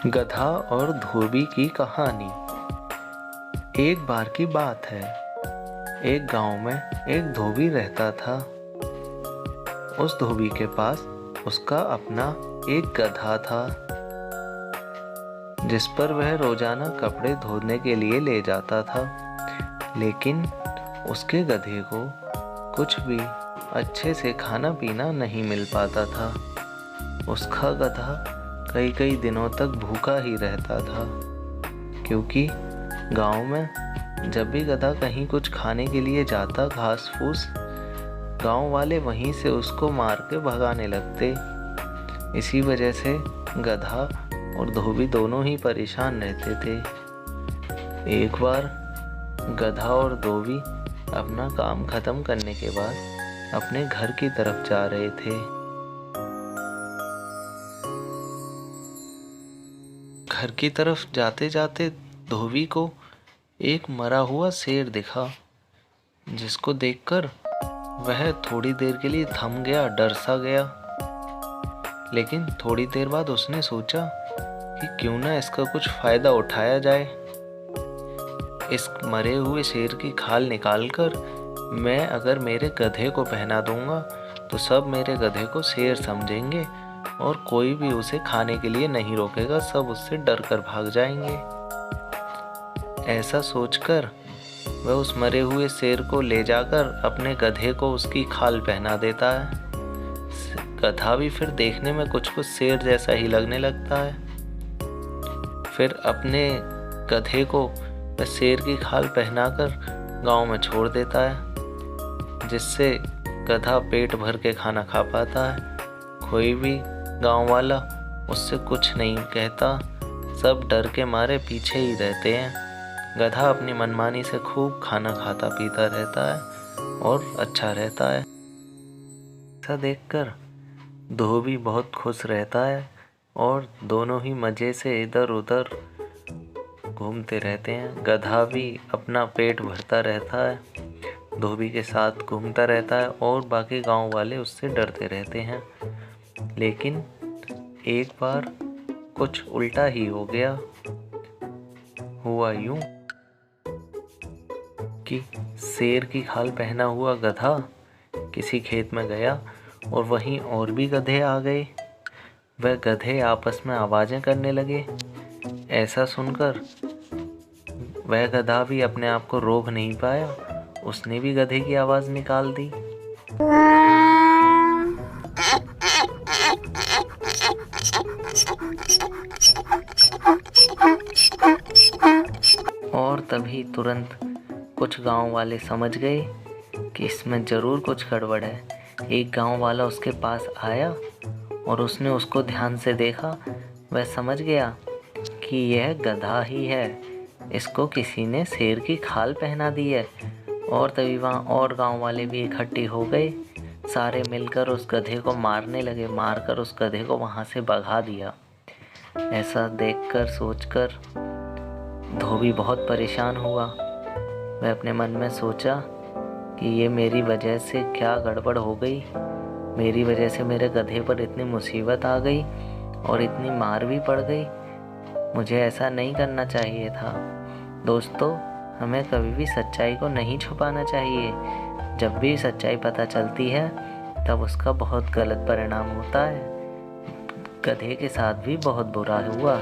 गधा और धोबी की कहानी। एक बार की बात है, एक गांव में एक धोबी रहता था। उस धोबी के पास उसका अपना एक गधा था, जिस पर वह रोजाना कपड़े धोने के लिए ले जाता था। लेकिन उसके गधे को कुछ भी अच्छे से खाना पीना नहीं मिल पाता था। उसका गधा कई कई दिनों तक भूखा ही रहता था, क्योंकि गांव में जब भी गधा कहीं कुछ खाने के लिए जाता घास फूस, गांव वाले वहीं से उसको मार के भगाने लगते। इसी वजह से गधा और धोबी दोनों ही परेशान रहते थे। एक बार गधा और धोबी अपना काम खत्म करने के बाद अपने घर की तरफ जा रहे थे। घर की तरफ जाते जाते धोबी को एक मरा हुआ शेर दिखा, जिसको देखकर वह थोड़ी देर के लिए थम गया, डर सा गया। लेकिन थोड़ी देर बाद उसने सोचा कि क्यों ना इसका कुछ फायदा उठाया जाए। इस मरे हुए शेर की खाल निकालकर मैं अगर मेरे गधे को पहना दूंगा तो सब मेरे गधे को शेर समझेंगे और कोई भी उसे खाने के लिए नहीं रोकेगा, सब उससे डर कर भाग जाएंगे। ऐसा सोचकर वह उस मरे हुए शेर को ले जाकर अपने गधे को उसकी खाल पहना देता है। गधा भी फिर देखने में कुछ शेर जैसा ही लगने लगता है। फिर अपने गधे को वह शेर की खाल पहनाकर गांव में छोड़ देता है, जिससे गधा पेट भर के खाना खा पाता है। कोई भी गांव वाला उससे कुछ नहीं कहता, सब डर के मारे पीछे ही रहते हैं। गधा अपनी मनमानी से खूब खाना खाता पीता रहता है और अच्छा रहता है। ऐसा देखकर धोबी बहुत खुश रहता है और दोनों ही मज़े से इधर उधर घूमते रहते हैं। गधा भी अपना पेट भरता रहता है, धोबी के साथ घूमता रहता है और बाकी गांव वाले उससे डरते रहते हैं। लेकिन एक बार कुछ उल्टा ही हो गया। हुआ यूं कि शेर की खाल पहना हुआ गधा किसी खेत में गया और वहीं और भी गधे आ गए। वह गधे आपस में आवाज़ें करने लगे। ऐसा सुनकर वह गधा भी अपने आप को रोक नहीं पाया, उसने भी गधे की आवाज़ निकाल दी। और तभी तुरंत कुछ गांव वाले समझ गए कि इसमें ज़रूर कुछ गड़बड़ है। एक गांव वाला उसके पास आया और उसने उसको ध्यान से देखा। वह समझ गया कि यह गधा ही है, इसको किसी ने शेर की खाल पहना दी है। और तभी वहाँ और गांव वाले भी इकट्ठे हो गए। सारे मिलकर उस गधे को मारने लगे, मारकर उस गधे को वहाँ से भगा दिया। ऐसा देखकर सोचकर धोबी बहुत परेशान हुआ। वह अपने मन में सोचा कि ये मेरी वजह से क्या गड़बड़ हो गई, मेरी वजह से मेरे गधे पर इतनी मुसीबत आ गई और इतनी मार भी पड़ गई। मुझे ऐसा नहीं करना चाहिए था। दोस्तों, हमें कभी भी सच्चाई को नहीं छुपाना चाहिए। जब भी सच्चाई पता चलती है तब उसका बहुत गलत परिणाम होता है। गधे के साथ भी बहुत बुरा हुआ।